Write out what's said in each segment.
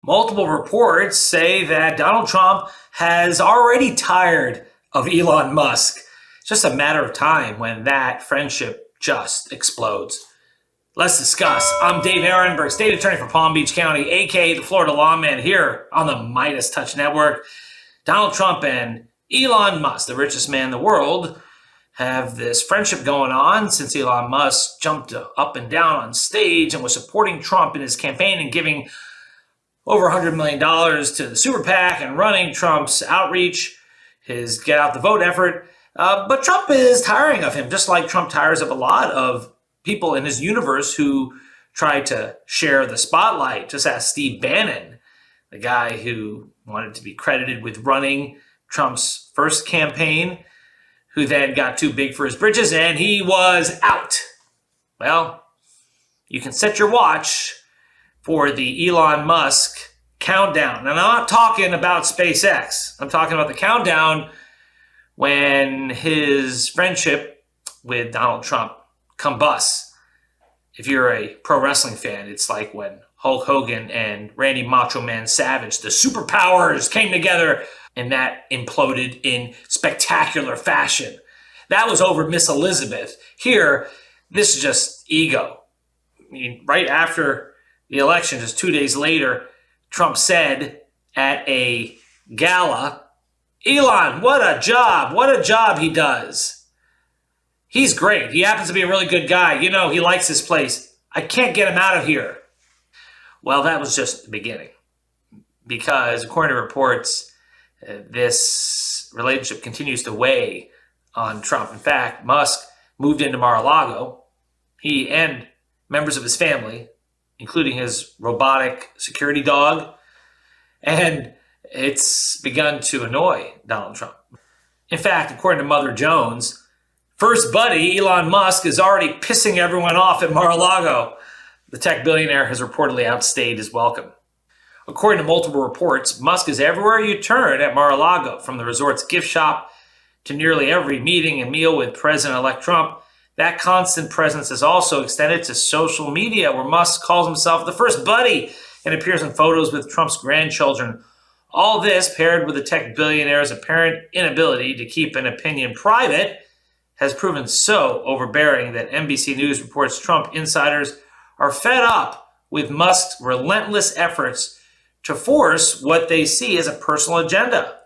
Multiple reports say that Donald Trump has already tired of Elon Musk. It's just a matter of time when that friendship just explodes. Let's discuss. I'm Dave Ehrenberg, state attorney for Palm Beach County, aka the Florida lawman, here on the Midas Touch Network. Donald Trump and Elon Musk, the richest man in the world, have this friendship going on since Elon Musk jumped up and down on stage and was supporting Trump in his campaign and giving over $100 million to the super PAC and running Trump's outreach, his get out the vote effort. But Trump is tiring of him, just like Trump tires of a lot of people in his universe who try to share the spotlight. Just ask Steve Bannon, the guy who wanted to be credited with running Trump's first campaign, who then got too big for his britches and he was out. Well, you can set your watch for the Elon Musk countdown. And I'm not talking about SpaceX. I'm talking about the countdown when his friendship with Donald Trump combusts. If you're a pro wrestling fan, it's like when Hulk Hogan and Randy Macho Man Savage, the superpowers, came together and that imploded in spectacular fashion. That was over Miss Elizabeth. Here, this is just ego. I mean, right after the election, just 2 days later, Trump said at a gala, Elon, what a job he does. He's great. He happens to be a really good guy. You know, he likes this place. I can't get him out of here. Well, that was just the beginning. Because according to reports, this relationship continues to weigh on Trump. In fact, Musk moved into Mar-a-Lago. He and members of his family, including his robotic security dog, and it's begun to annoy Donald Trump. In fact, according to Mother Jones, first buddy Elon Musk is already pissing everyone off at Mar-a-Lago. The tech billionaire has reportedly outstayed his welcome. According to multiple reports, Musk is everywhere you turn at Mar-a-Lago, from the resort's gift shop to nearly every meeting and meal with President-elect Trump. That constant presence is also extended to social media, where Musk calls himself the first buddy and appears in photos with Trump's grandchildren. All this, paired with the tech billionaire's apparent inability to keep an opinion private, has proven so overbearing that NBC News reports Trump insiders are fed up with Musk's relentless efforts to force what they see as a personal agenda.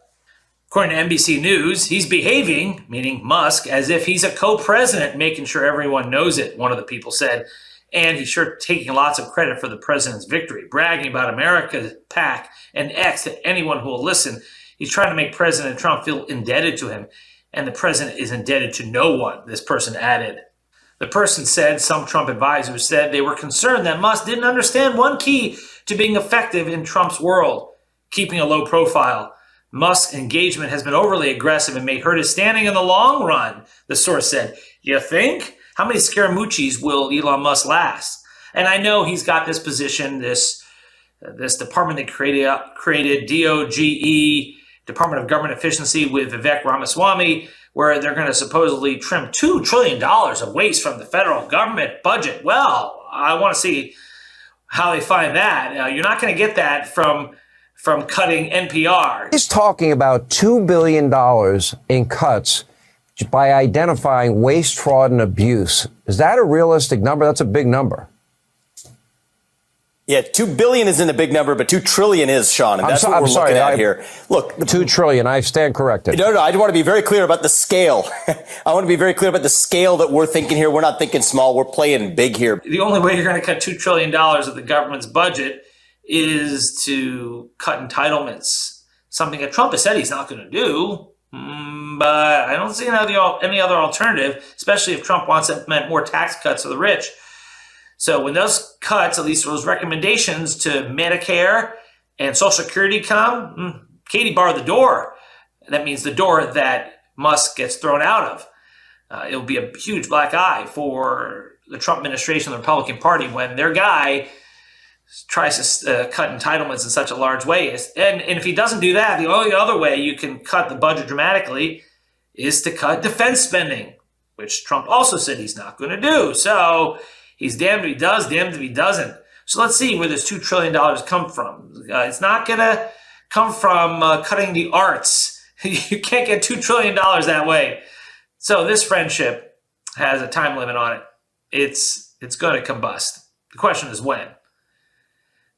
According to NBC News, he's behaving, meaning Musk, as if he's a co-president, making sure everyone knows it, one of the people said. And he's sure taking lots of credit for the president's victory, bragging about America's PAC and X to anyone who will listen. He's trying to make President Trump feel indebted to him, and the president is indebted to no one, this person added. The person said some Trump advisors said they were concerned that Musk didn't understand one key to being effective in Trump's world, keeping a low profile. Musk's engagement has been overly aggressive and may hurt his standing in the long run, the source said. You think? How many Scaramucci's will Elon Musk last? And I know he's got this position, this department they created, DOGE, Department of Government Efficiency, with Vivek Ramaswamy, where they're going to supposedly trim $2 trillion of waste from the federal government budget. Well, I want to see how they find that. You're not going to get that from cutting NPR. He's talking about $2 billion in cuts by identifying waste, fraud, and abuse. Is that a realistic number? That's a big number. Yeah, 2 billion isn't a big number, but 2 trillion is, Sean, and that's what we're looking at here. Look, 2 trillion. I stand corrected. No, I want to be very clear about the scale. I want to be very clear about the scale that we're thinking here. We're not thinking small. We're playing big here. The only way you're going to cut $2 trillion of the government's budget is to cut entitlements, something that Trump has said he's not going to do. But I don't see any other alternative, especially if Trump wants to implement more tax cuts for the rich. So when those cuts, at least those recommendations to Medicare and Social Security come, Katie barred the door. That means the door that Musk gets thrown out of. It'll be a huge black eye for the Trump administration, the Republican Party, when their guy tries to cut entitlements in such a large way. And if he doesn't do that, the only other way you can cut the budget dramatically is to cut defense spending, which Trump also said he's not going to do. So he's damned if he does, damned if he doesn't. So let's see where this $2 trillion come from. It's not going to come from cutting the arts. You can't get $2 trillion that way. So this friendship has a time limit on it. It's going to combust. The question is when.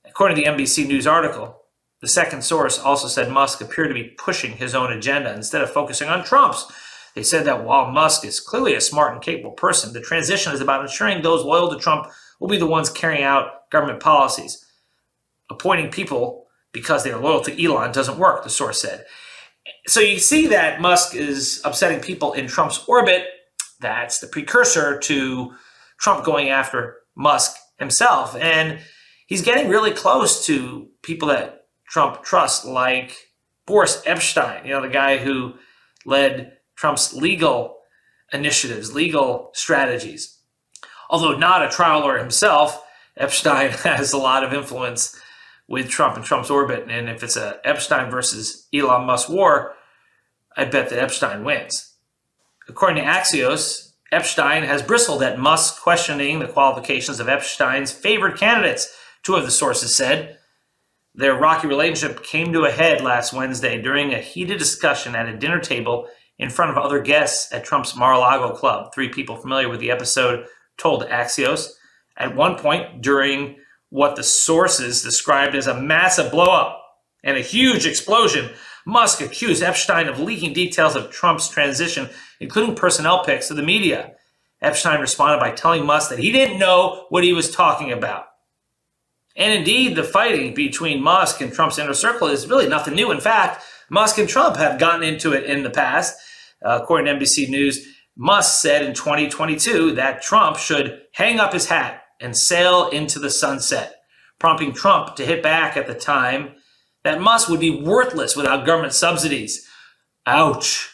According to the NBC News article, the second source also said Musk appeared to be pushing his own agenda instead of focusing on Trump's. They said that while Musk is clearly a smart and capable person, the transition is about ensuring those loyal to Trump will be the ones carrying out government policies. Appointing people because they are loyal to Elon doesn't work, the source said. So you see that Musk is upsetting people in Trump's orbit. That's the precursor to Trump going after Musk himself. And he's getting really close to people that Trump trusts, like Boris Epstein, the guy who led Trump's legal initiatives, legal strategies. Although not a trial lawyer himself, Epstein has a lot of influence with Trump and Trump's orbit. And if it's a Epstein versus Elon Musk war, I bet that Epstein wins. According to Axios, Epstein has bristled at Musk questioning the qualifications of Epstein's favored candidates, two of the sources said. Their rocky relationship came to a head last Wednesday during a heated discussion at a dinner table in front of other guests at Trump's Mar-a-Lago club. Three people familiar with the episode told Axios. At one point, during what the sources described as a massive blowout and a huge explosion, Musk accused Epstein of leaking details of Trump's transition, including personnel pics, to the media. Epstein responded by telling Musk that he didn't know what he was talking about. And indeed, the fighting between Musk and Trump's inner circle is really nothing new. In fact, Musk and Trump have gotten into it in the past. According to NBC News, Musk said in 2022 that Trump should hang up his hat and sail into the sunset, prompting Trump to hit back at the time that Musk would be worthless without government subsidies. Ouch.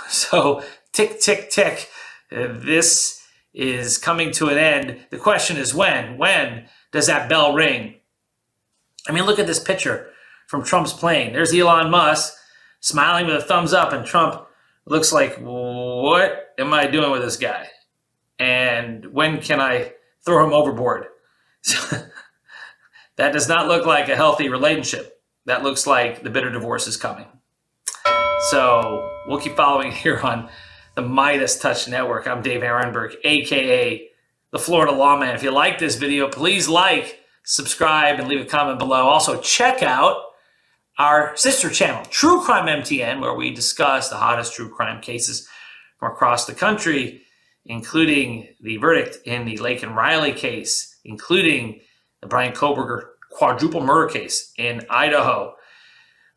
So, tick, tick, tick. This is coming to an end. The question is when? When does that bell ring? I mean, look at this picture from Trump's plane. There's Elon Musk smiling with a thumbs up, and Trump looks like, what am I doing with this guy? And when can I throw him overboard? That does not look like a healthy relationship. That looks like the bitter divorce is coming. So we'll keep following here on the Midas Touch Network. I'm Dave Aronberg, a.k.a. the Florida Lawman. If you like this video, please like, subscribe, and leave a comment below. Also, check out our sister channel, True Crime MTN, where we discuss the hottest true crime cases from across the country, including the verdict in the Lake and Riley case, including the Brian Koberger quadruple murder case in Idaho.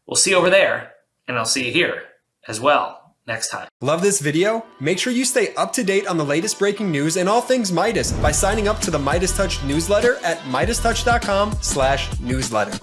We'll see you over there, and I'll see you here as well next time. Love this video? Make sure you stay up to date on the latest breaking news and all things Midas by signing up to the Midas Touch newsletter at MidasTouch.com/newsletter.